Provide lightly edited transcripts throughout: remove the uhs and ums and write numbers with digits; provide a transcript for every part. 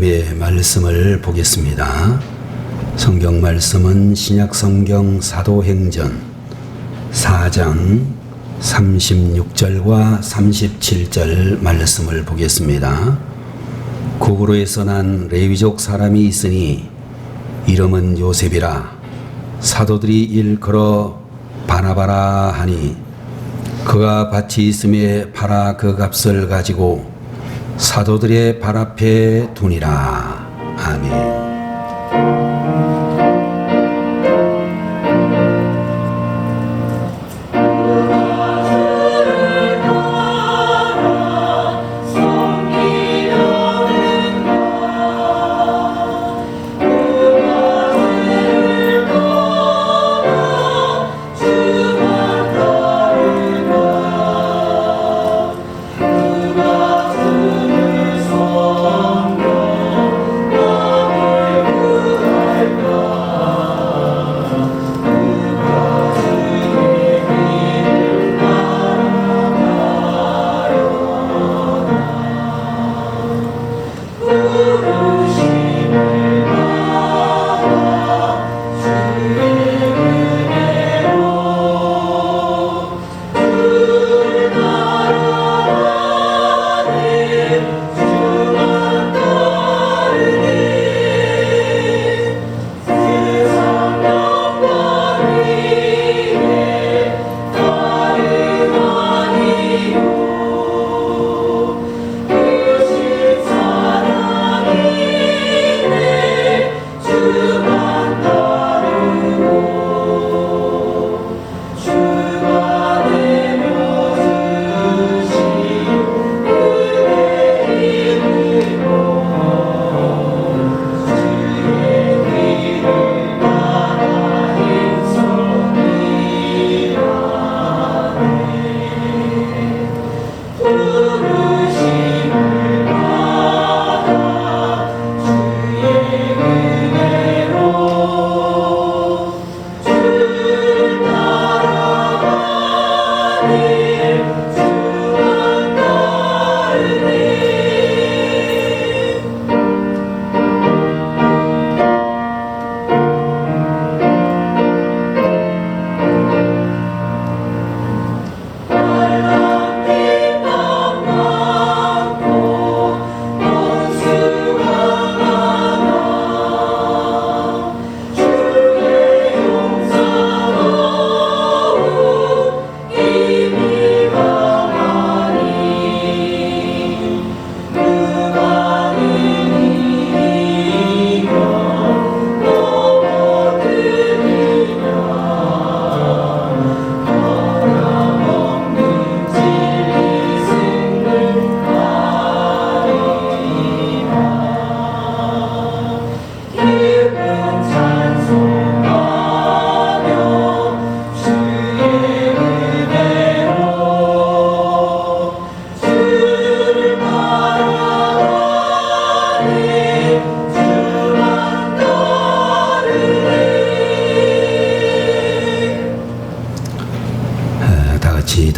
하나님의 말씀을 보겠습니다. 성경 말씀은 신약성경 사도행전 4장 36절과 37절 말씀을 보겠습니다. 구브로에서 난 레위족 사람이 있으니 이름은 요셉이라. 사도들이 일컬어 바나바라 하니 그가 밭이 있음에 팔아 그 값을 가지고 사도들의 발 앞에 두니라. 아멘.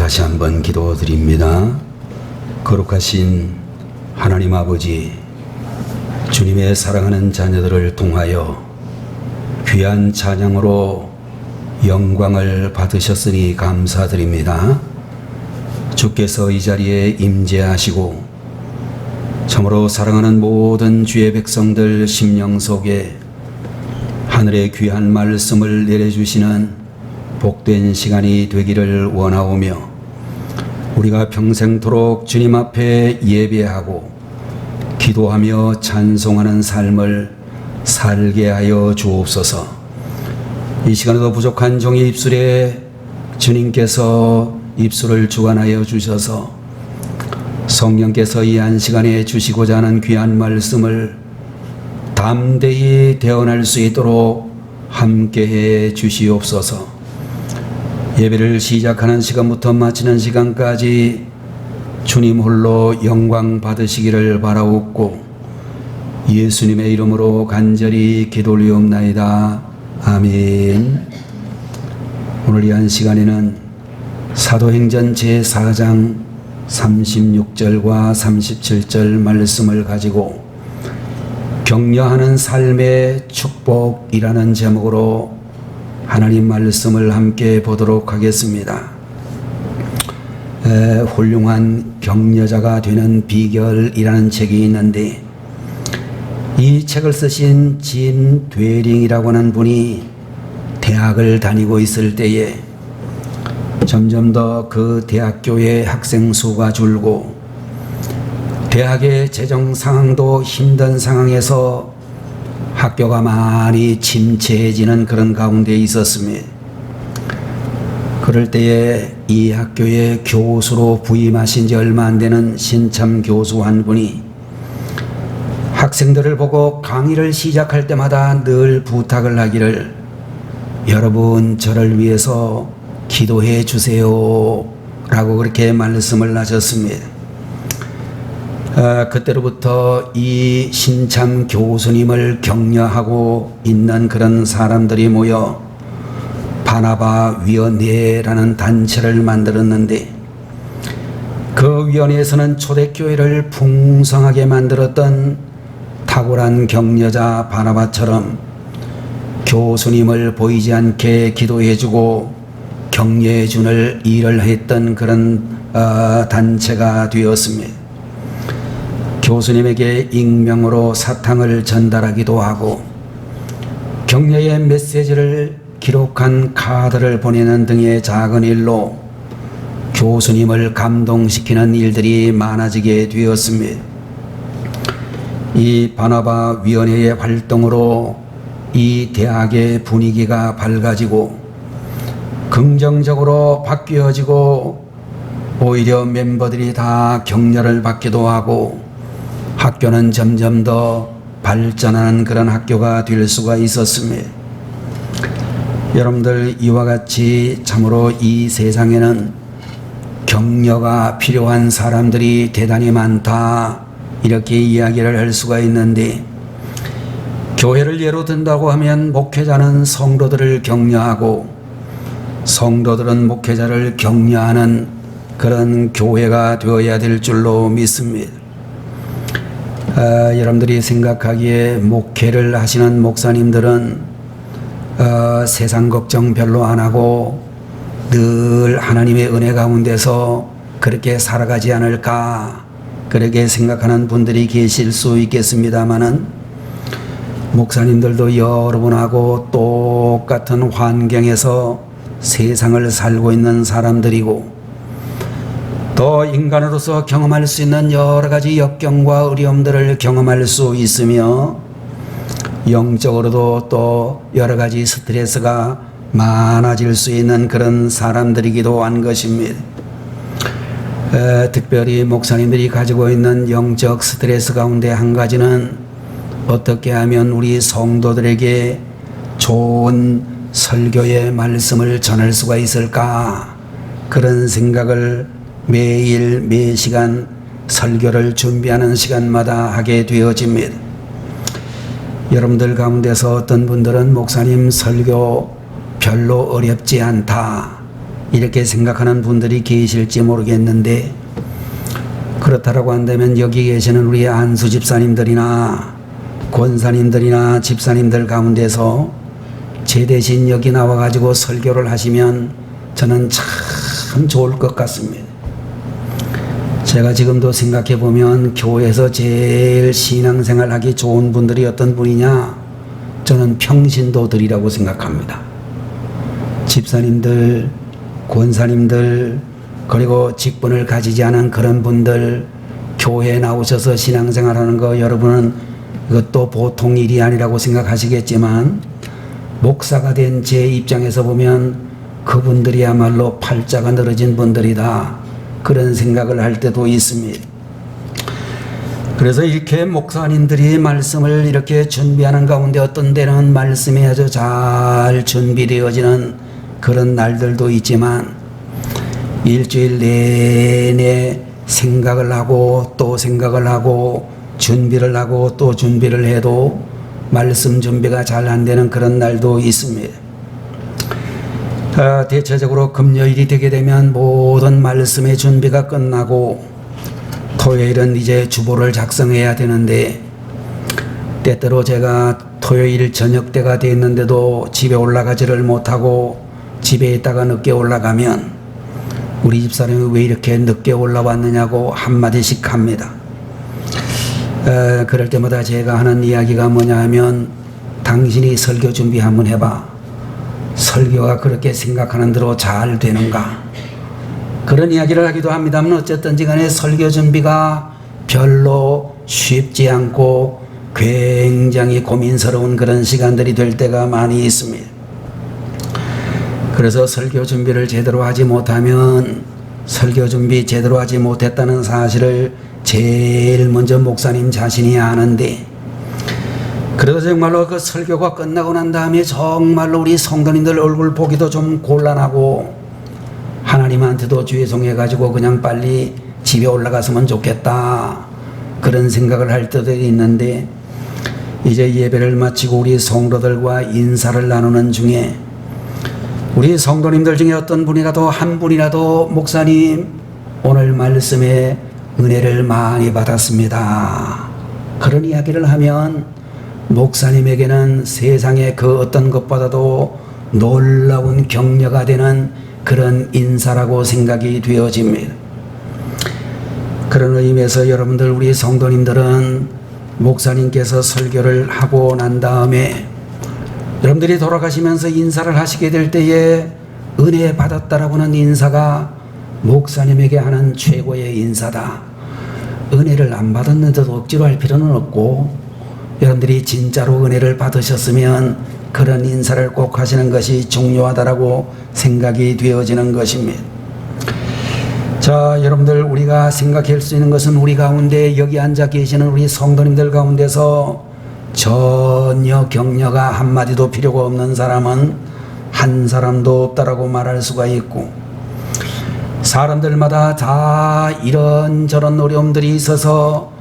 다시 한번 기도드립니다. 거룩하신 하나님 아버지, 주님의 사랑하는 자녀들을 통하여 귀한 찬양으로 영광을 받으셨으니 감사드립니다. 주께서 이 자리에 임재하시고 참으로 사랑하는 모든 주의 백성들 심령 속에 하늘의 귀한 말씀을 내려주시는 복된 시간이 되기를 원하오며 우리가 평생토록 주님 앞에 예배하고 기도하며 찬송하는 삶을 살게 하여 주옵소서. 이 시간에도 부족한 종의 입술에 주님께서 입술을 주관하여 주셔서 성령께서 이 한 시간에 주시고자 하는 귀한 말씀을 담대히 대언할 수 있도록 함께해 주시옵소서. 예배를 시작하는 시간부터 마치는 시간까지 주님 홀로 영광 받으시기를 바라옵고 예수님의 이름으로 간절히 기도리옵나이다. 아멘. 오늘 이 한 시간에는 사도행전 제4장 36절과 37절 말씀을 가지고 격려하는 삶의 축복이라는 제목으로 하나님 말씀을 함께 보도록 하겠습니다. 훌륭한 격려자가 되는 비결이라는 책이 있는데, 이 책을 쓰신 진 되링이라고 하는 분이 대학을 다니고 있을 때에 점점 더 그 대학교의 학생 수가 줄고 대학의 재정 상황도 힘든 상황에서 학교가 많이 침체해지는 그런 가운데 있었습니다. 그럴 때에 이 학교의 교수로 부임하신 지 얼마 안 되는 신참 교수 한 분이 학생들을 보고 강의를 시작할 때마다 늘 부탁을 하기를, 여러분 저를 위해서 기도해 주세요 라고 그렇게 말씀을 하셨습니다. 그때로부터 이 신참 교수님을 격려하고 있는 그런 사람들이 모여 바나바 위원회라는 단체를 만들었는데, 그 위원회에서는 초대교회를 풍성하게 만들었던 탁월한 격려자 바나바처럼 교수님을 보이지 않게 기도해주고 격려해주는 일을 했던 그런 단체가 되었습니다. 교수님에게 익명으로 사탕을 전달하기도 하고 격려의 메시지를 기록한 카드를 보내는 등의 작은 일로 교수님을 감동시키는 일들이 많아지게 되었습니다. 이 바나바 위원회의 활동으로 이 대학의 분위기가 밝아지고 긍정적으로 바뀌어지고 오히려 멤버들이 다 격려를 받기도 하고 학교는 점점 더 발전하는 그런 학교가 될 수가 있었습니다. 여러분들, 이와 같이 참으로 이 세상에는 격려가 필요한 사람들이 대단히 많다, 이렇게 이야기를 할 수가 있는데, 교회를 예로 든다고 하면 목회자는 성도들을 격려하고 성도들은 목회자를 격려하는 그런 교회가 되어야 될 줄로 믿습니다. 여러분들이 생각하기에 목회를 하시는 목사님들은 세상 걱정 별로 안 하고 늘 하나님의 은혜 가운데서 그렇게 살아가지 않을까, 그렇게 생각하는 분들이 계실 수 있겠습니다마는, 목사님들도 여러분하고 똑같은 환경에서 세상을 살고 있는 사람들이고, 또 인간으로서 경험할 수 있는 여러 가지 역경과 어려움들을 경험할 수 있으며, 영적으로도 또 여러 가지 스트레스가 많아질 수 있는 그런 사람들이기도 한 것입니다. 특별히 목사님들이 가지고 있는 영적 스트레스 가운데 한 가지는 어떻게 하면 우리 성도들에게 좋은 설교의 말씀을 전할 수가 있을까, 그런 생각을 매일 매시간 설교를 준비하는 시간마다 하게 되어집니다. 여러분들 가운데서 어떤 분들은 목사님 설교 별로 어렵지 않다, 이렇게 생각하는 분들이 계실지 모르겠는데, 그렇다라고 한다면 여기 계시는 우리 안수 집사님들이나 권사님들이나 집사님들 가운데서 제 대신 여기 나와가지고 설교를 하시면 저는 참 좋을 것 같습니다. 제가 지금도 생각해 보면 교회에서 제일 신앙생활 하기 좋은 분들이 어떤 분이냐, 저는 평신도들이라고 생각합니다. 집사님들, 권사님들, 그리고 직분을 가지지 않은 그런 분들, 교회에 나오셔서 신앙생활 하는 거, 여러분은 이것도 보통 일이 아니라고 생각하시겠지만, 목사가 된 제 입장에서 보면 그분들이야말로 팔자가 늘어진 분들이다, 그런 생각을 할 때도 있습니다. 그래서 이렇게 목사님들이 말씀을 이렇게 준비하는 가운데 어떤 때는 말씀이 아주 잘 준비되어지는 그런 날들도 있지만, 일주일 내내 생각을 하고 또 생각을 하고 준비를 하고 또 준비를 해도 말씀 준비가 잘 안 되는 그런 날도 있습니다. 대체적으로 금요일이 되게 되면 모든 말씀의 준비가 끝나고 토요일은 이제 주보를 작성해야 되는데, 때때로 제가 토요일 저녁 때가 됐는데도 집에 올라가지를 못하고 집에 있다가 늦게 올라가면 우리 집사람이 왜 이렇게 늦게 올라왔느냐고 한마디씩 합니다. 그럴 때마다 제가 하는 이야기가 뭐냐 하면, 당신이 설교 준비 한번 해봐. 설교가 그렇게 생각하는 대로 잘 되는가? 그런 이야기를 하기도 합니다만, 어쨌든지 간에 설교 준비가 별로 쉽지 않고 굉장히 고민스러운 그런 시간들이 될 때가 많이 있습니다. 그래서 설교 준비를 제대로 하지 못하면, 설교 준비 제대로 하지 못했다는 사실을 제일 먼저 목사님 자신이 아는데, 그래도 정말로 그 설교가 끝나고 난 다음에 정말로 우리 성도님들 얼굴 보기도 좀 곤란하고, 하나님한테도 죄송해가지고 그냥 빨리 집에 올라갔으면 좋겠다, 그런 생각을 할 때도 있는데, 이제 예배를 마치고 우리 성도들과 인사를 나누는 중에 우리 성도님들 중에 어떤 분이라도, 한 분이라도 목사님 오늘 말씀에 은혜를 많이 받았습니다, 그런 이야기를 하면 목사님에게는 세상의 그 어떤 것보다도 놀라운 격려가 되는 그런 인사라고 생각이 되어집니다. 그런 의미에서 여러분들, 우리 성도님들은 목사님께서 설교를 하고 난 다음에 여러분들이 돌아가시면서 인사를 하시게 될 때에 은혜 받았다라고는 인사가 목사님에게 하는 최고의 인사다. 은혜를 안 받았는데도 억지로 할 필요는 없고, 여러분들이 진짜로 은혜를 받으셨으면 그런 인사를 꼭 하시는 것이 중요하다라고 생각이 되어지는 것입니다. 자, 여러분들, 우리가 생각할 수 있는 것은 우리 가운데 여기 앉아 계시는 우리 성도님들 가운데서 전혀 격려가 한마디도 필요가 없는 사람은 한 사람도 없다라고 말할 수가 있고, 사람들마다 다 이런저런 어려움들이 있어서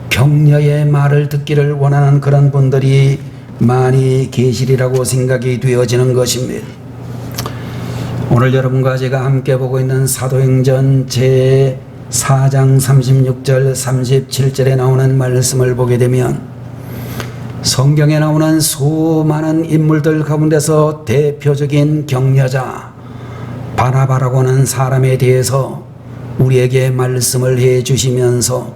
격려의 말을 듣기를 원하는 그런 분들이 많이 계시리라고 생각이 되어지는 것입니다. 오늘 여러분과 제가 함께 보고 있는 사도행전 제4장 36절 37절에 나오는 말씀을 보게 되면, 성경에 나오는 수많은 인물들 가운데서 대표적인 격려자 바나바라고 하는 사람에 대해서 우리에게 말씀을 해 주시면서,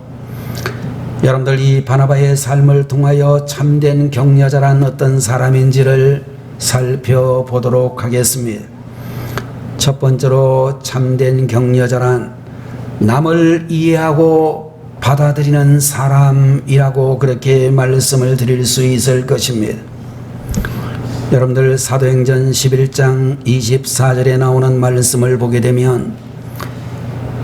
여러분들 이 바나바의 삶을 통하여 참된 격려자란 어떤 사람인지를 살펴보도록 하겠습니다. 첫 번째로 참된 격려자란 남을 이해하고 받아들이는 사람이라고 그렇게 말씀을 드릴 수 있을 것입니다. 여러분들 사도행전 11장 24절에 나오는 말씀을 보게 되면,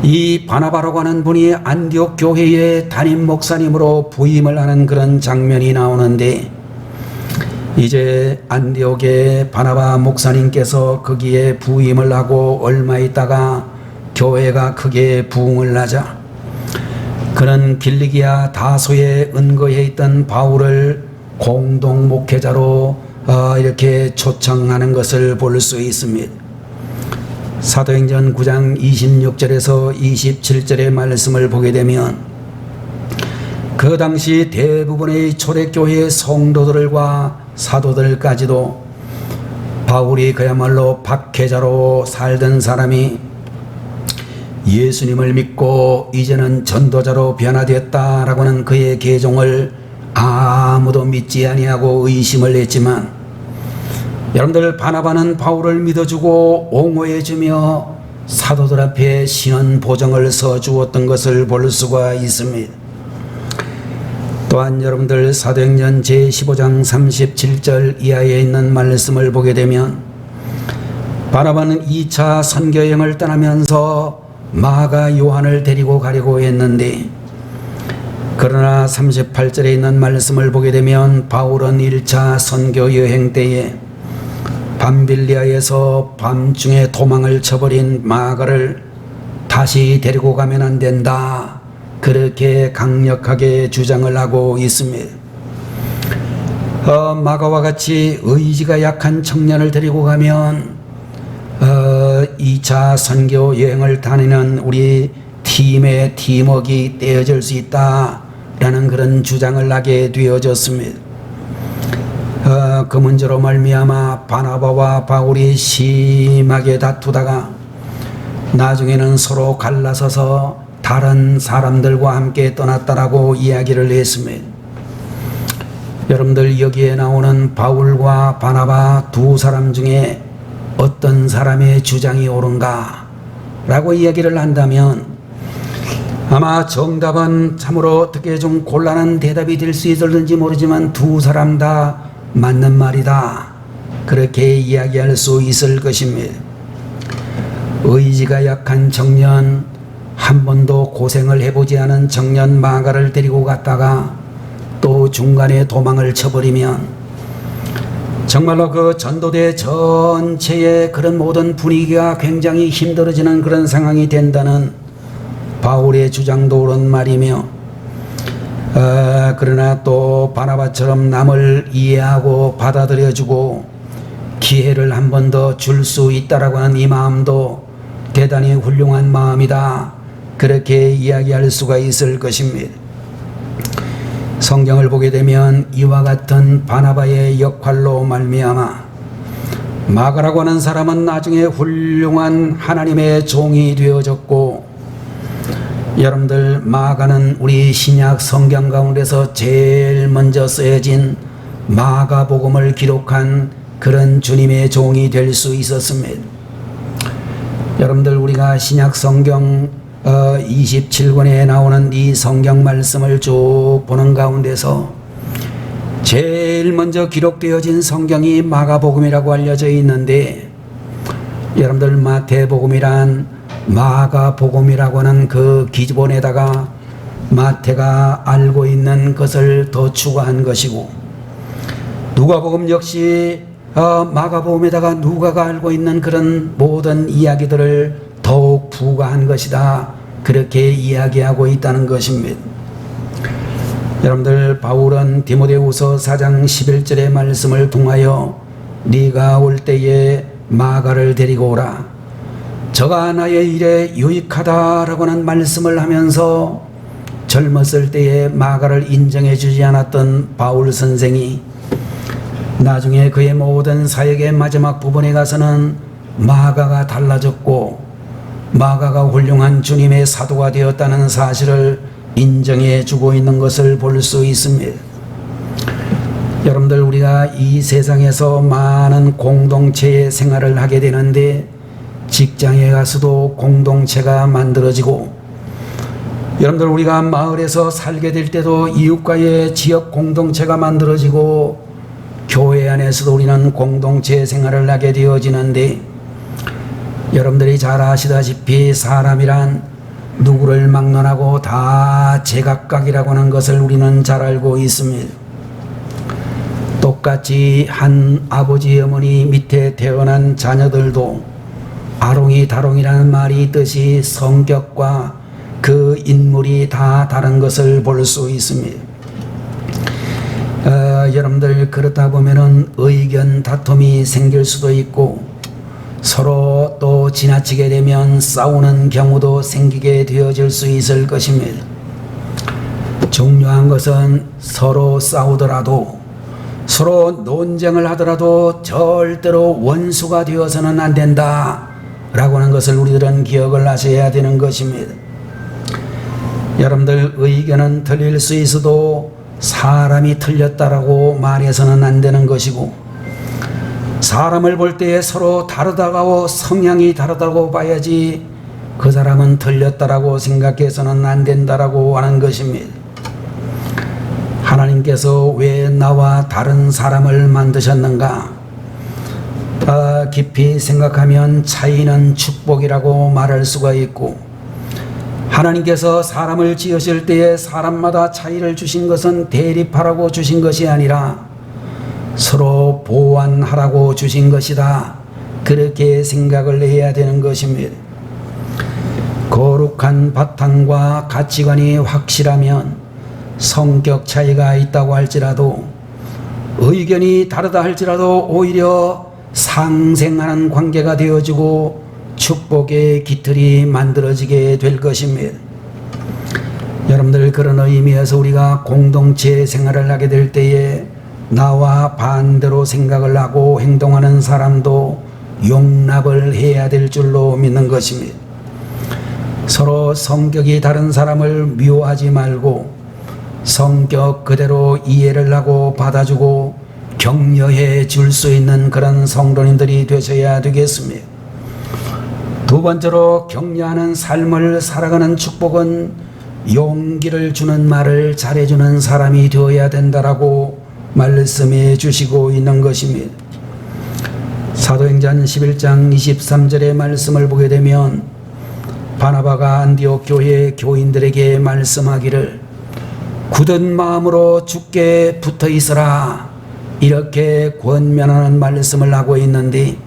이 바나바라고 하는 분이 안디옥 교회의 담임 목사님으로 부임을 하는 그런 장면이 나오는데, 이제 안디옥의 바나바 목사님께서 거기에 부임을 하고 얼마 있다가 교회가 크게 부흥을 하자, 그는 길리기아 다소에 은거해 있던 바울을 공동 목회자로 이렇게 초청하는 것을 볼 수 있습니다. 사도행전 9장 26절에서 27절의 말씀을 보게 되면, 그 당시 대부분의 초대교회의 성도들과 사도들까지도 바울이 그야말로 박해자로 살던 사람이 예수님을 믿고 이제는 전도자로 변화되었다라고 하는 그의 계종을 아무도 믿지 아니하고 의심을 했지만, 여러분들 바나바는 바울을 믿어주고 옹호해주며 사도들 앞에 신원 보증을 서주었던 것을 볼 수가 있습니다. 또한 여러분들 사도행전 제15장 37절 이하에 있는 말씀을 보게 되면, 바나바는 2차 선교여행을 떠나면서 마가 요한을 데리고 가려고 했는데, 그러나 38절에 있는 말씀을 보게 되면 바울은 1차 선교여행 때에 밤빌리아에서 밤중에 도망을 쳐버린 마가를 다시 데리고 가면 안 된다, 그렇게 강력하게 주장을 하고 있습니다. 마가와 같이 의지가 약한 청년을 데리고 가면 2차 선교 여행을 다니는 우리 팀의 팀워크가 떼어질 수 있다라는 그런 주장을 하게 되어졌습니다. 그 문제로 말미암아 바나바와 바울이 심하게 다투다가 나중에는 서로 갈라서서 다른 사람들과 함께 떠났다라고 이야기를 했습니다. 여러분들, 여기에 나오는 바울과 바나바 두 사람 중에 어떤 사람의 주장이 옳은가 라고 이야기를 한다면 아마 정답은 참으로 어떻게 좀 곤란한 대답이 될 수 있을는지 모르지만 두 사람 다 맞는 말이다, 그렇게 이야기할 수 있을 것입니다. 의지가 약한 청년, 한 번도 고생을 해보지 않은 청년 마가를 데리고 갔다가 또 중간에 도망을 쳐버리면 정말로 그 전도대 전체의 그런 모든 분위기가 굉장히 힘들어지는 그런 상황이 된다는 바울의 주장도 옳은 말이며, 그러나 또 바나바처럼 남을 이해하고 받아들여주고 기회를 한 번 더 줄 수 있다라고 하는 이 마음도 대단히 훌륭한 마음이다, 그렇게 이야기할 수가 있을 것입니다. 성경을 보게 되면 이와 같은 바나바의 역할로 말미암아 마가라고 하는 사람은 나중에 훌륭한 하나님의 종이 되어졌고, 여러분들, 마가는 우리 신약 성경 가운데서 제일 먼저 쓰여진 마가복음을 기록한 그런 주님의 종이 될 수 있었습니다. 여러분들, 우리가 신약 성경 27권에 나오는 이 성경 말씀을 쭉 보는 가운데서 제일 먼저 기록되어진 성경이 마가복음이라고 알려져 있는데, 여러분들, 마태복음이란 마가복음이라고 하는 그 기본에다가 마태가 알고 있는 것을 더 추가한 것이고, 누가복음 역시 마가복음에다가 누가가 알고 있는 그런 모든 이야기들을 더욱 부과한 것이다, 그렇게 이야기하고 있다는 것입니다. 여러분들, 바울은 디모데후서 4장 11절의 말씀을 통하여 네가 올 때에 마가를 데리고 오라, 저가 나의 일에 유익하다라고 하는 말씀을 하면서 젊었을 때에 마가를 인정해 주지 않았던 바울 선생이 나중에 그의 모든 사역의 마지막 부분에 가서는 마가가 달라졌고 마가가 훌륭한 주님의 사도가 되었다는 사실을 인정해 주고 있는 것을 볼 수 있습니다. 여러분들, 우리가 이 세상에서 많은 공동체의 생활을 하게 되는데 직장에 가서도 공동체가 만들어지고, 여러분들, 우리가 마을에서 살게 될 때도 이웃과의 지역 공동체가 만들어지고, 교회 안에서도 우리는 공동체 생활을 하게 되어지는데, 여러분들이 잘 아시다시피 사람이란 누구를 막론하고 다 제각각이라고 하는 것을 우리는 잘 알고 있습니다. 똑같이 한 아버지 어머니 밑에 태어난 자녀들도 아롱이 다롱이라는 말이 있듯이 성격과 그 인물이 다 다른 것을 볼 수 있습니다. 여러분들, 그렇다 보면은 의견 다툼이 생길 수도 있고 서로 또 지나치게 되면 싸우는 경우도 생기게 되어질 수 있을 것입니다. 중요한 것은 서로 싸우더라도, 서로 논쟁을 하더라도 절대로 원수가 되어서는 안 된다 라고 하는 것을 우리들은 기억을 하셔야 되는 것입니다. 여러분들, 의견은 틀릴 수 있어도 사람이 틀렸다라고 말해서는 안 되는 것이고, 사람을 볼 때에 서로 다르다고, 성향이 다르다고 봐야지 그 사람은 틀렸다라고 생각해서는 안 된다라고 하는 것입니다. 하나님께서 왜 나와 다른 사람을 만드셨는가? 깊이 생각하면 차이는 축복이라고 말할 수가 있고, 하나님께서 사람을 지으실 때에 사람마다 차이를 주신 것은 대립하라고 주신 것이 아니라 서로 보완하라고 주신 것이다, 그렇게 생각을 해야 되는 것입니다. 거룩한 바탕과 가치관이 확실하면 성격 차이가 있다고 할지라도, 의견이 다르다 할지라도 오히려 상생하는 관계가 되어지고 축복의 깃틀이 만들어지게 될 것입니다. 여러분들, 그런 의미에서 우리가 공동체 생활을 하게 될 때에 나와 반대로 생각을 하고 행동하는 사람도 용납을 해야 될 줄로 믿는 것입니다. 서로 성격이 다른 사람을 미워하지 말고 성격 그대로 이해를 하고 받아주고 격려해 줄 수 있는 그런 성도님들이 되셔야 되겠습니다. 두 번째로 격려하는 삶을 살아가는 축복은 용기를 주는 말을 잘해주는 사람이 되어야 된다라고 말씀해 주시고 있는 것입니다. 사도행전 11장 23절의 말씀을 보게 되면 바나바가 안디옥 교회 교인들에게 말씀하기를 굳은 마음으로 주께 붙어 있으라 이렇게 권면하는 말씀을 하고 있는데,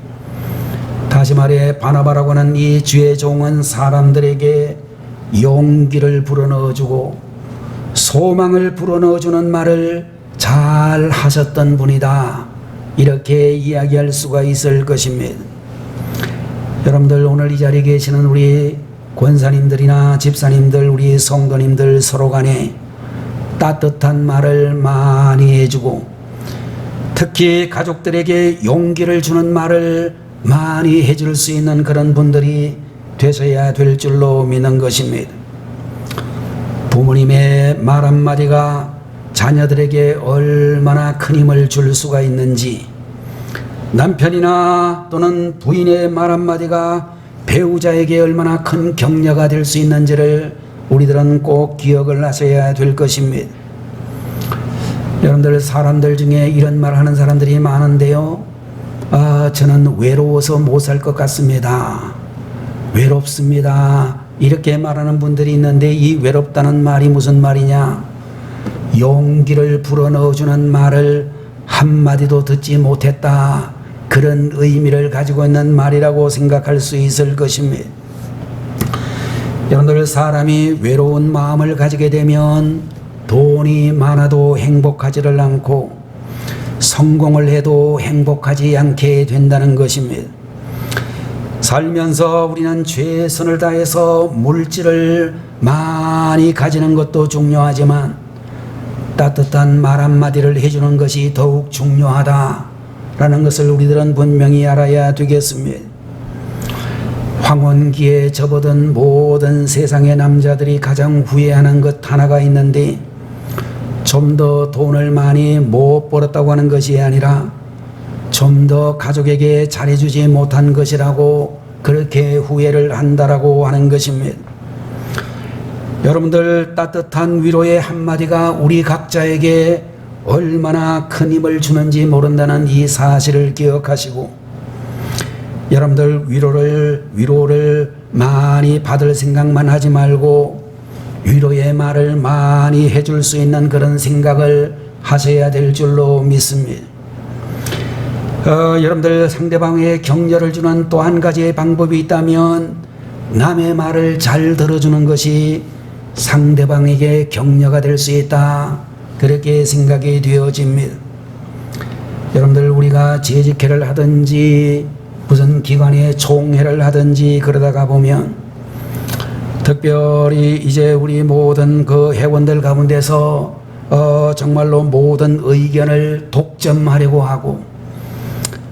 다시 말해 바나바라고 하는 이 주의 종은 사람들에게 용기를 불어넣어주고 소망을 불어넣어주는 말을 잘 하셨던 분이다, 이렇게 이야기할 수가 있을 것입니다. 여러분들, 오늘 이 자리에 계시는 우리 권사님들이나 집사님들, 우리 성도님들 서로 간에 따뜻한 말을 많이 해주고 특히 가족들에게 용기를 주는 말을 많이 해줄 수 있는 그런 분들이 되셔야 될 줄로 믿는 것입니다. 부모님의 말 한마디가 자녀들에게 얼마나 큰 힘을 줄 수가 있는지, 남편이나 또는 부인의 말 한마디가 배우자에게 얼마나 큰 격려가 될 수 있는지를 우리들은 꼭 기억을 하셔야 될 것입니다. 여러분들, 사람들 중에 이런 말 하는 사람들이 많은데요. 저는 외로워서 못 살 것 같습니다. 외롭습니다. 이렇게 말하는 분들이 있는데, 이 외롭다는 말이 무슨 말이냐? 용기를 불어넣어주는 말을 한마디도 듣지 못했다, 그런 의미를 가지고 있는 말이라고 생각할 수 있을 것입니다. 여러분들, 사람이 외로운 마음을 가지게 되면 돈이 많아도 행복하지를 않고 성공을 해도 행복하지 않게 된다는 것입니다. 살면서 우리는 최선을 다해서 물질을 많이 가지는 것도 중요하지만 따뜻한 말 한마디를 해주는 것이 더욱 중요하다라는 것을 우리들은 분명히 알아야 되겠습니다. 황혼기에 접어든 모든 세상의 남자들이 가장 후회하는 것 하나가 있는데, 좀 더 돈을 많이 못 벌었다고 하는 것이 아니라 좀 더 가족에게 잘해주지 못한 것이라고 그렇게 후회를 한다라고 하는 것입니다. 여러분들, 따뜻한 위로의 한마디가 우리 각자에게 얼마나 큰 힘을 주는지 모른다는 이 사실을 기억하시고, 여러분들 위로를 많이 받을 생각만 하지 말고 위로의 말을 많이 해줄 수 있는 그런 생각을 하셔야 될 줄로 믿습니다. 여러분들, 상대방에게 격려를 주는 또 한 가지의 방법이 있다면 남의 말을 잘 들어주는 것이 상대방에게 격려가 될 수 있다, 그렇게 생각이 되어집니다. 여러분들, 우리가 재직회를 하든지 무슨 기관의 총회를 하든지 그러다가 보면 특별히 이제 우리 모든 그 회원들 가운데서 정말로 모든 의견을 독점하려고 하고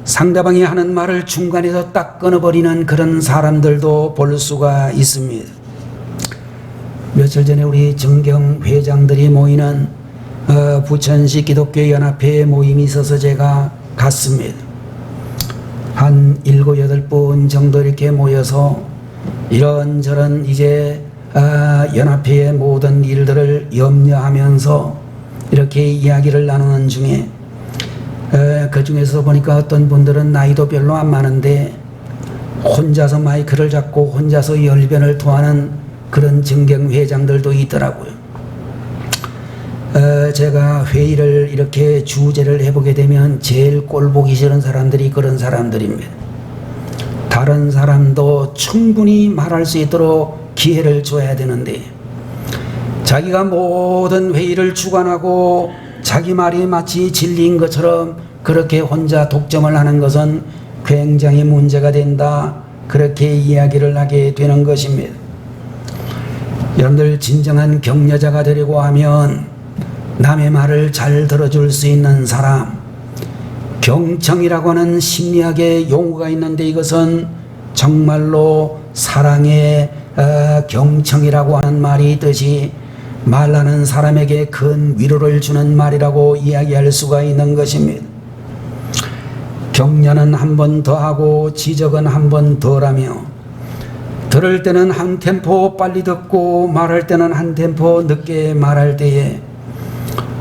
상대방이 하는 말을 중간에서 딱 끊어버리는 그런 사람들도 볼 수가 있습니다. 며칠 전에 우리 정경 회장들이 모이는 부천시 기독교 연합회 모임이 있어서 제가 갔습니다. 한 7, 8분 정도 이렇게 모여서 이런저런 이제 연합회의 모든 일들을 염려하면서 이렇게 이야기를 나누는 중에 그 중에서 보니까 어떤 분들은 나이도 별로 안 많은데 혼자서 마이크를 잡고 혼자서 열변을 토하는 그런 정경회장들도 있더라고요. 제가 회의를 이렇게 주제를 해보게 되면 제일 꼴보기 싫은 사람들이 그런 사람들입니다. 다른 사람도 충분히 말할 수 있도록 기회를 줘야 되는데 자기가 모든 회의를 주관하고 자기 말이 마치 진리인 것처럼 그렇게 혼자 독점을 하는 것은 굉장히 문제가 된다, 그렇게 이야기를 하게 되는 것입니다. 여러분들, 진정한 격려자가 되려고 하면 남의 말을 잘 들어줄 수 있는 사람, 경청이라고 하는 심리학의 용어가 있는데 이것은 정말로 사랑의 경청이라고 하는 말이 있듯이 말하는 사람에게 큰 위로를 주는 말이라고 이야기할 수가 있는 것입니다. 격려는 한 번 더 하고 지적은 한 번 덜하며 들을 때는 한 템포 빨리 듣고 말할 때는 한 템포 늦게 말할 때에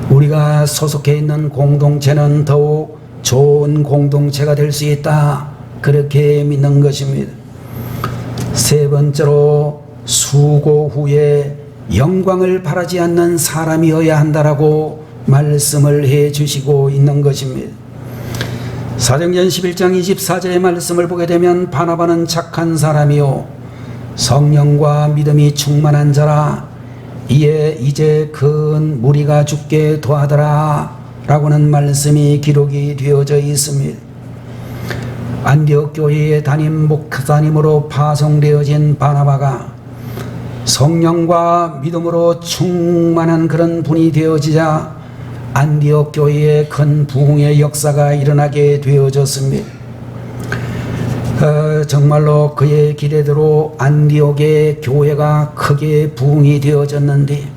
우리가 소속해 있는 공동체는 더욱 좋은 공동체가 될 수 있다, 그렇게 믿는 것입니다. 세 번째로 수고 후에 영광을 바라지 않는 사람이어야 한다라고 말씀을 해 주시고 있는 것입니다. 사도행전 11장 24절의 말씀을 보게 되면 바나바는 착한 사람이요 성령과 믿음이 충만한 자라, 이에 이제 큰 무리가 죽게 도하더라 라고는 말씀이 기록이 되어져 있습니다. 안디옥 교회의 담임 목사님으로 파송되어진 바나바가 성령과 믿음으로 충만한 그런 분이 되어지자 안디옥 교회에 큰 부흥의 역사가 일어나게 되어졌습니다. 정말로 그의 기대대로 안디옥의 교회가 크게 부흥이 되어졌는데,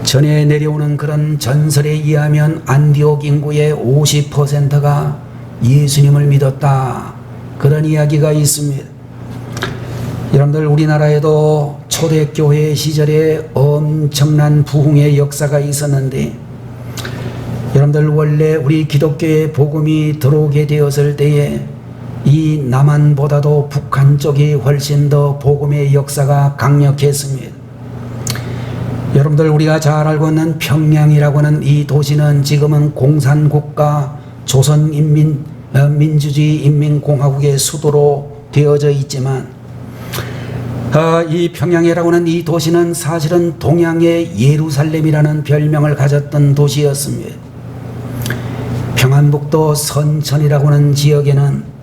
전에 내려오는 그런 전설에 의하면 안디옥 인구의 50%가 예수님을 믿었다, 그런 이야기가 있습니다. 여러분들, 우리나라에도 초대교회 시절에 엄청난 부흥의 역사가 있었는데, 여러분들 원래 우리 기독교의 복음이 들어오게 되었을 때에 이 남한보다도 북한 쪽이 훨씬 더 복음의 역사가 강력했습니다. 여러분들, 우리가 잘 알고 있는 평양이라고 하는 이 도시는 지금은 공산국가 조선민주주의 인민공화국의 수도로 되어져 있지만, 이 평양이라고 하는 이 도시는 사실은 동양의 예루살렘이라는 별명을 가졌던 도시였습니다. 평안북도 선천이라고 하는 지역에는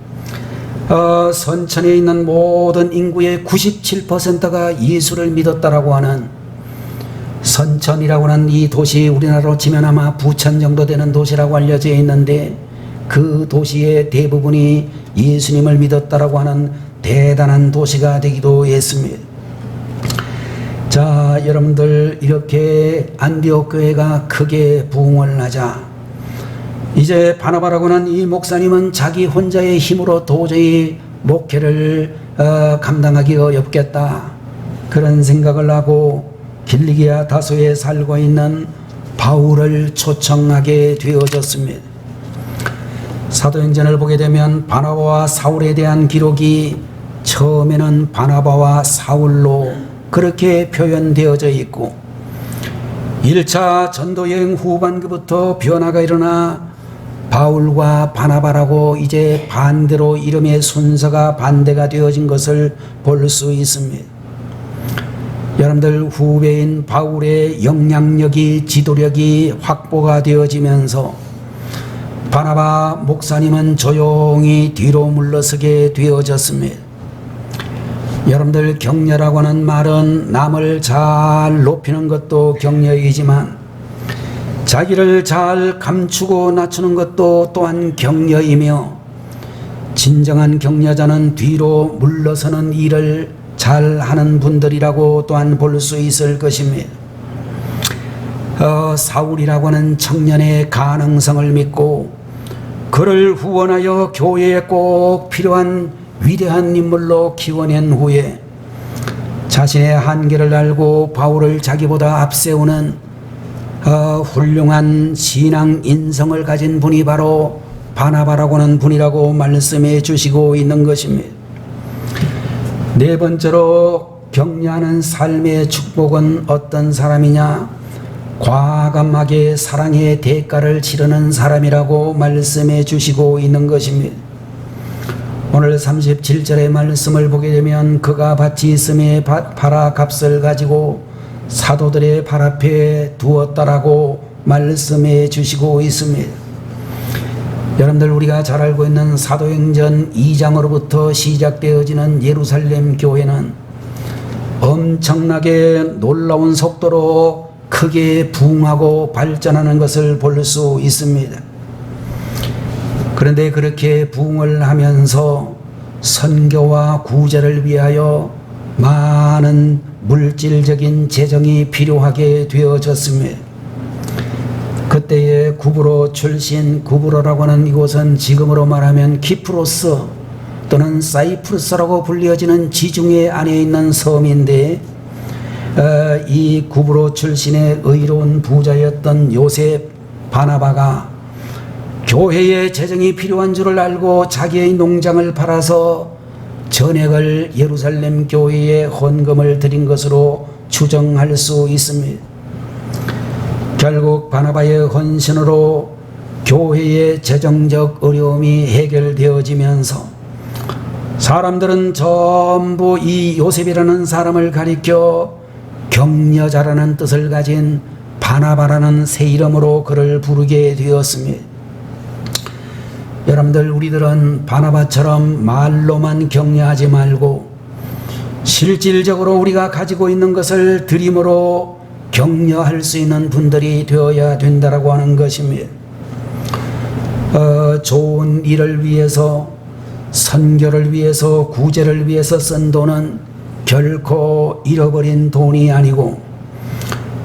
선천에 있는 모든 인구의 97%가 예수를 믿었다라고 하는, 선천이라고 하는 이 도시, 우리나라로 치면 아마 부천 정도 되는 도시라고 알려져 있는데, 그 도시의 대부분이 예수님을 믿었다라고 하는 대단한 도시가 되기도 했습니다. 자, 여러분들, 이렇게 안디옥 교회가 크게 부흥을 하자 이제 바나바라고 하는 이 목사님은 자기 혼자의 힘으로 도저히 목회를 감당하기 어렵겠다, 그런 생각을 하고 길리기아 다소에 살고 있는 바울을 초청하게 되어졌습니다. 사도행전을 보게 되면 바나바와 사울에 대한 기록이 처음에는 바나바와 사울로 그렇게 표현되어져 있고, 1차 전도여행 후반기부터 변화가 일어나 바울과 바나바라고 이제 반대로 이름의 순서가 반대가 되어진 것을 볼 수 있습니다. 여러분들, 후배인 바울의 영향력이, 지도력이 확보가 되어지면서 바나바 목사님은 조용히 뒤로 물러서게 되어졌습니다. 여러분들, 격려라고 하는 말은 남을 잘 높이는 것도 격려이지만 자기를 잘 감추고 낮추는 것도 또한 격려이며, 진정한 격려자는 뒤로 물러서는 일을 잘하는 분들이라고 또한 볼 수 있을 것입니다. 사울이라고 하는 청년의 가능성을 믿고 그를 후원하여 교회에 꼭 필요한 위대한 인물로 키워낸 후에 자신의 한계를 알고 바울을 자기보다 앞세우는 훌륭한 신앙 인성을 가진 분이 바로 바나바라고 하는 분이라고 말씀해 주시고 있는 것입니다. 네 번째로, 격려하는 삶의 축복은 어떤 사람이냐? 과감하게 사랑의 대가를 치르는 사람이라고 말씀해 주시고 있는 것입니다. 오늘 37절의 말씀을 보게 되면 그가 밭이 있음에 팔아 값을 가지고 사도들의 발 앞에 두었다라고 말씀해 주시고 있습니다. 여러분들, 우리가 잘 알고 있는 사도행전 2장으로부터 시작되어지는 예루살렘 교회는 엄청나게 놀라운 속도로 크게 부흥하고 발전하는 것을 볼 수 있습니다. 그런데 그렇게 부흥을 하면서 선교와 구제를 위하여 많은 물질적인 재정이 필요하게 되어졌습니다. 그때의 구브로 출신, 구브로라고 하는 이곳은 지금으로 말하면 키프로스 또는 사이프루스라고 불려지는 지중해 안에 있는 섬인데, 이 구브로 출신의 의로운 부자였던 요셉 바나바가 교회에 재정이 필요한 줄을 알고 자기의 농장을 팔아서 전액을 예루살렘 교회에 헌금을 드린 것으로 추정할 수 있습니다. 결국 바나바의 헌신으로 교회의 재정적 어려움이 해결되어지면서 사람들은 전부 이 요셉이라는 사람을 가리켜 격려자라는 뜻을 가진 바나바라는 새 이름으로 그를 부르게 되었습니다. 여러분들, 우리들은 바나바처럼 말로만 격려하지 말고 실질적으로 우리가 가지고 있는 것을 드림으로 격려할 수 있는 분들이 되어야 된다라고 하는 것입니다. 좋은 일을 위해서, 선교를 위해서, 구제를 위해서 쓴 돈은 결코 잃어버린 돈이 아니고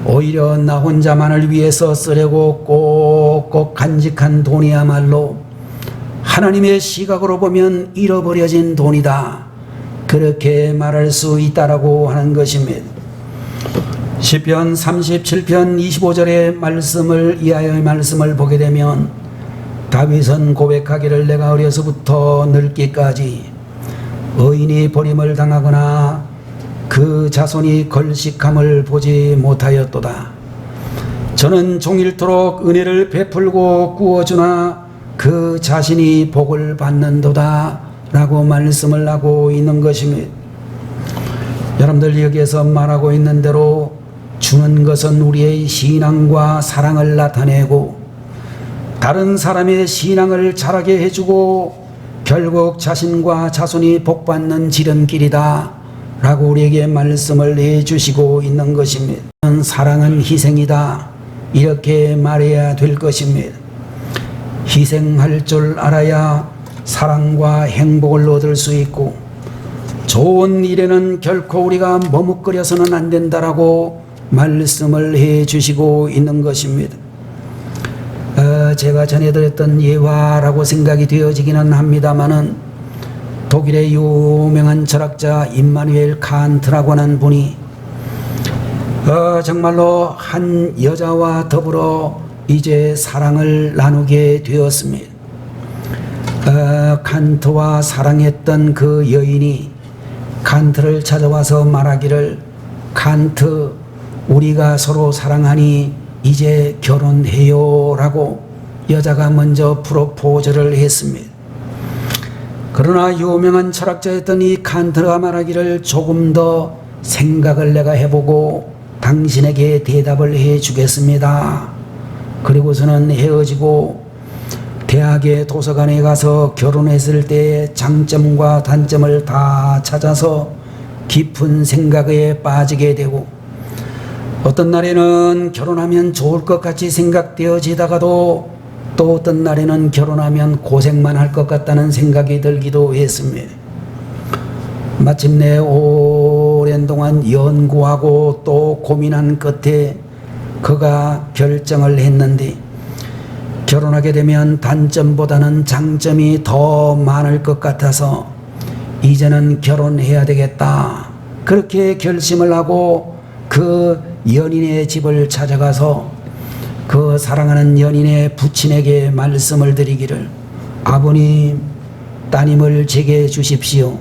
오히려 나 혼자만을 위해서 쓰려고 꼭꼭 간직한 돈이야말로 하나님의 시각으로 보면 잃어버려진 돈이다, 그렇게 말할 수 있다라고 하는 것입니다. 시편 37편 25절의 말씀을, 이하의 말씀을 보게 되면 다윗은 고백하기를 내가 어려서부터 늙기까지 의인이 버림을 당하거나 그 자손이 걸식함을 보지 못하였도다. 저는 종일토록 은혜를 베풀고 구워주나 그 자신이 복을 받는도다 라고 말씀을 하고 있는 것입니다. 여러분들, 여기에서 말하고 있는 대로 주는 것은 우리의 신앙과 사랑을 나타내고 다른 사람의 신앙을 자라게 해주고 결국 자신과 자손이 복받는 지름길이다 라고 우리에게 말씀을 해주시고 있는 것입니다. 사랑은 희생이다, 이렇게 말해야 될 것입니다. 희생할 줄 알아야 사랑과 행복을 얻을 수 있고 좋은 일에는 결코 우리가 머뭇거려서는 안 된다라고 말씀을 해 주시고 있는 것입니다. 제가 전해드렸던 예화라고 생각이 되어지기는 합니다마는 독일의 유명한 철학자 임마누엘 칸트라고 하는 분이 정말로 한 여자와 더불어 이제 사랑을 나누게 되었습니다. 칸트와 사랑했던 그 여인이 칸트를 찾아와서 말하기를, 칸트, 우리가 서로 사랑하니 이제 결혼해요 라고 여자가 먼저 프로포즈를 했습니다. 그러나 유명한 철학자였던 이 칸트가 말하기를, 조금 더 생각을 내가 해보고 당신에게 대답을 해주겠습니다. 그리고서는 헤어지고 대학의 도서관에 가서 결혼했을 때의 장점과 단점을 다 찾아서 깊은 생각에 빠지게 되고, 어떤 날에는 결혼하면 좋을 것 같이 생각되어지다가도 또 어떤 날에는 결혼하면 고생만 할 것 같다는 생각이 들기도 했습니다. 마침내 오랜 동안 연구하고 또 고민한 끝에 그가 결정을 했는데, 결혼하게 되면 단점보다는 장점이 더 많을 것 같아서 이제는 결혼해야 되겠다, 그렇게 결심을 하고 그 연인의 집을 찾아가서 그 사랑하는 연인의 부친에게 말씀을 드리기를, 아버님, 따님을 제게 주십시오.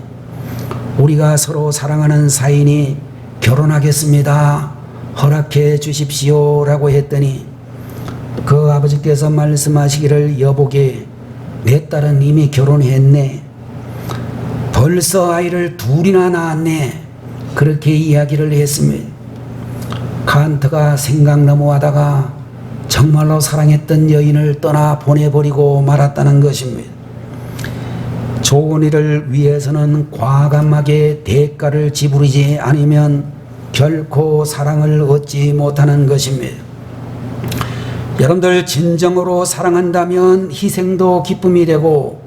우리가 서로 사랑하는 사이니 결혼하겠습니다. 허락해 주십시오 라고 했더니 그 아버지께서 말씀하시기를, 여보게, 내 딸은 이미 결혼했네. 벌써 아이를 둘이나 낳았네. 그렇게 이야기를 했습니다. 칸트가 생각 너무하다가 정말로 사랑했던 여인을 떠나 보내버리고 말았다는 것입니다. 좋은 일을 위해서는 과감하게 대가를 지불하지 않으면 결코 사랑을 얻지 못하는 것입니다. 여러분들 진정으로 사랑한다면 희생도 기쁨이 되고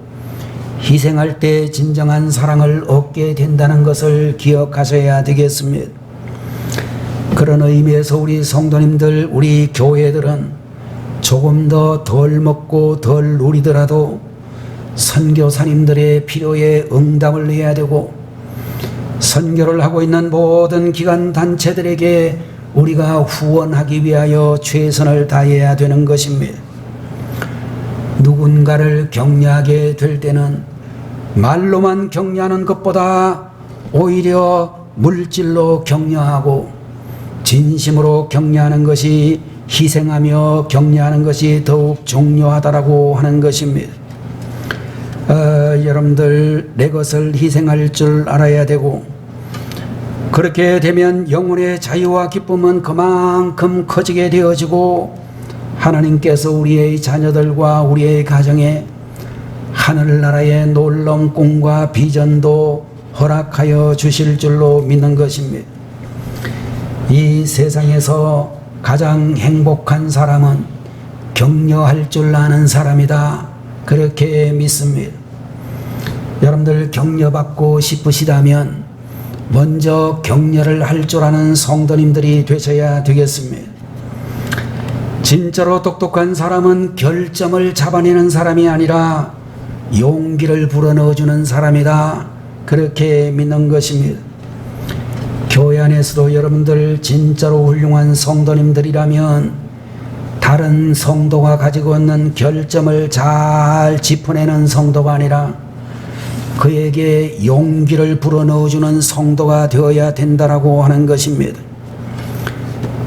희생할 때 진정한 사랑을 얻게 된다는 것을 기억하셔야 되겠습니다. 그런 의미에서 우리 성도님들, 우리 교회들은 조금 더 덜 먹고 덜 누리더라도 선교사님들의 필요에 응답을 해야 되고 선교를 하고 있는 모든 기관 단체들에게 우리가 후원하기 위하여 최선을 다해야 되는 것입니다. 누군가를 격려하게 될 때는 말로만 격려하는 것보다 오히려 물질로 격려하고 진심으로 격려하는 것이 희생하며 격려하는 것이 더욱 중요하다라고 하는 것입니다. 여러분들 내 것을 희생할 줄 알아야 되고 그렇게 되면 영혼의 자유와 기쁨은 그만큼 커지게 되어지고 하나님께서 우리의 자녀들과 우리의 가정에 하늘나라의 놀라운 꿈과 비전도 허락하여 주실 줄로 믿는 것입니다. 이 세상에서 가장 행복한 사람은 격려할 줄 아는 사람이다. 그렇게 믿습니다. 여러분들 격려받고 싶으시다면 먼저 격려를 할 줄 아는 성도님들이 되셔야 되겠습니다. 진짜로 똑똑한 사람은 결점을 잡아내는 사람이 아니라 용기를 불어넣어주는 사람이다. 그렇게 믿는 것입니다. 교회 안에서도 여러분들 진짜로 훌륭한 성도님들이라면 다른 성도가 가지고 있는 결점을 잘 짚어내는 성도가 아니라 그에게 용기를 불어넣어주는 성도가 되어야 된다라고 하는 것입니다.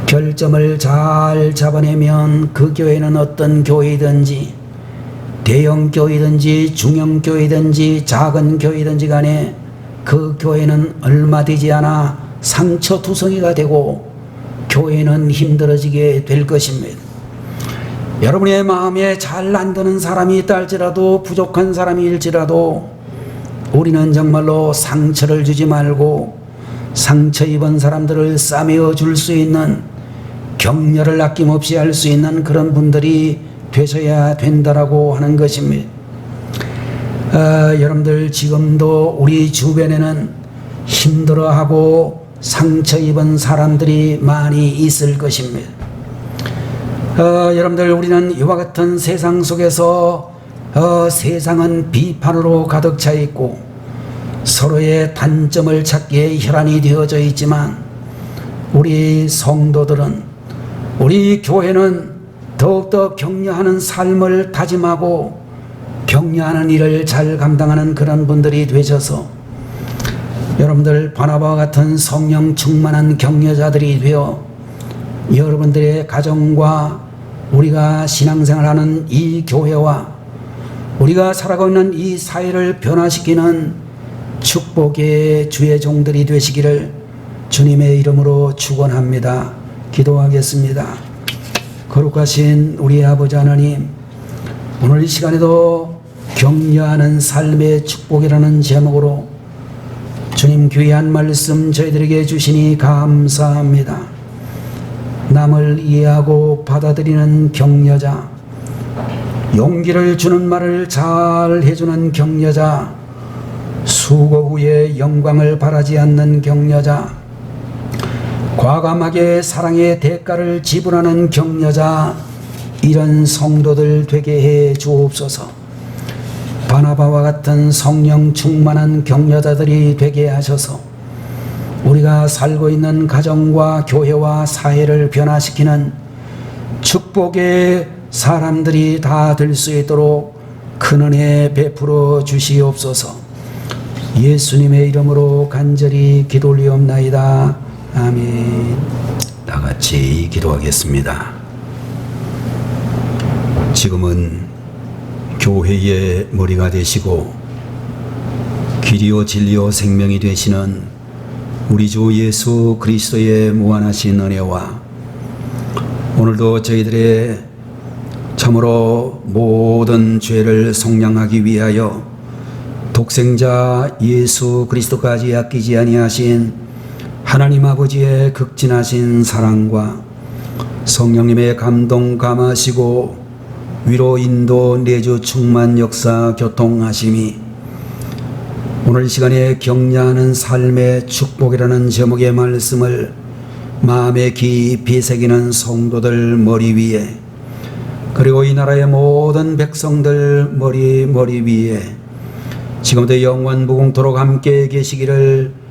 결점을 잘 잡아내면 그 교회는 어떤 교회이든지 대형 교회든지 중형 교회든지 작은 교회든지 간에 그 교회는 얼마 되지 않아 상처투성이가 되고 교회는 힘들어지게 될 것입니다. 여러분의 마음에 잘 안 드는 사람이 있다 할지라도 부족한 사람일지라도 우리는 정말로 상처를 주지 말고 상처 입은 사람들을 싸매어 줄 수 있는 격려를 아낌없이 할 수 있는 그런 분들이 되셔야 된다라고 하는 것입니다. 여러분들 지금도 우리 주변에는 힘들어하고 상처 입은 사람들이 많이 있을 것입니다. 여러분들 우리는 이와 같은 세상 속에서 세상은 비판으로 가득 차 있고 서로의 단점을 찾기에 혈안이 되어져 있지만 우리 성도들은 우리 교회는 더욱더 격려하는 삶을 다짐하고 격려하는 일을 잘 감당하는 그런 분들이 되셔서 여러분들 바나바와 같은 성령 충만한 격려자들이 되어 여러분들의 가정과 우리가 신앙생활하는 이 교회와 우리가 살아가고 있는 이 사회를 변화시키는 축복의 주의 종들이 되시기를 주님의 이름으로 축원합니다. 기도하겠습니다. 거룩하신 우리 아버지 하나님, 오늘 이 시간에도 격려하는 삶의 축복이라는 제목으로 주님 귀한 말씀 저희들에게 주시니 감사합니다. 남을 이해하고 받아들이는 격려자, 용기를 주는 말을 잘 해주는 격려자, 수고 후에 영광을 바라지 않는 격려자, 과감하게 사랑의 대가를 지불하는 격려자, 이런 성도들 되게 해 주옵소서. 바나바와 같은 성령 충만한 격려자들이 되게 하셔서 우리가 살고 있는 가정과 교회와 사회를 변화시키는 축복의 사람들이 다 될 수 있도록 큰 은혜 베풀어 주시옵소서. 예수님의 이름으로 간절히 기도 올리옵나이다. 아멘. 다 같이 기도하겠습니다. 지금은 교회의 머리가 되시고 길이요 진리요 생명이 되시는 우리 주 예수 그리스도의 무한하신 은혜와 오늘도 저희들의 참으로 모든 죄를 속량하기 위하여 독생자 예수 그리스도까지 아끼지 아니하신 하나님 아버지의 극진하신 사랑과 성령님의 감동 감하시고 위로 인도 내주 충만 역사 교통하심이 오늘 시간에 격려하는 삶의 축복이라는 제목의 말씀을 마음에 깊이 새기는 성도들 머리 위에, 그리고 이 나라의 모든 백성들 머리 위에 지금부터 영원 무궁토록 함께 계시기를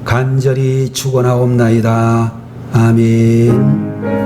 간절히 축원하옵나이다. 아멘.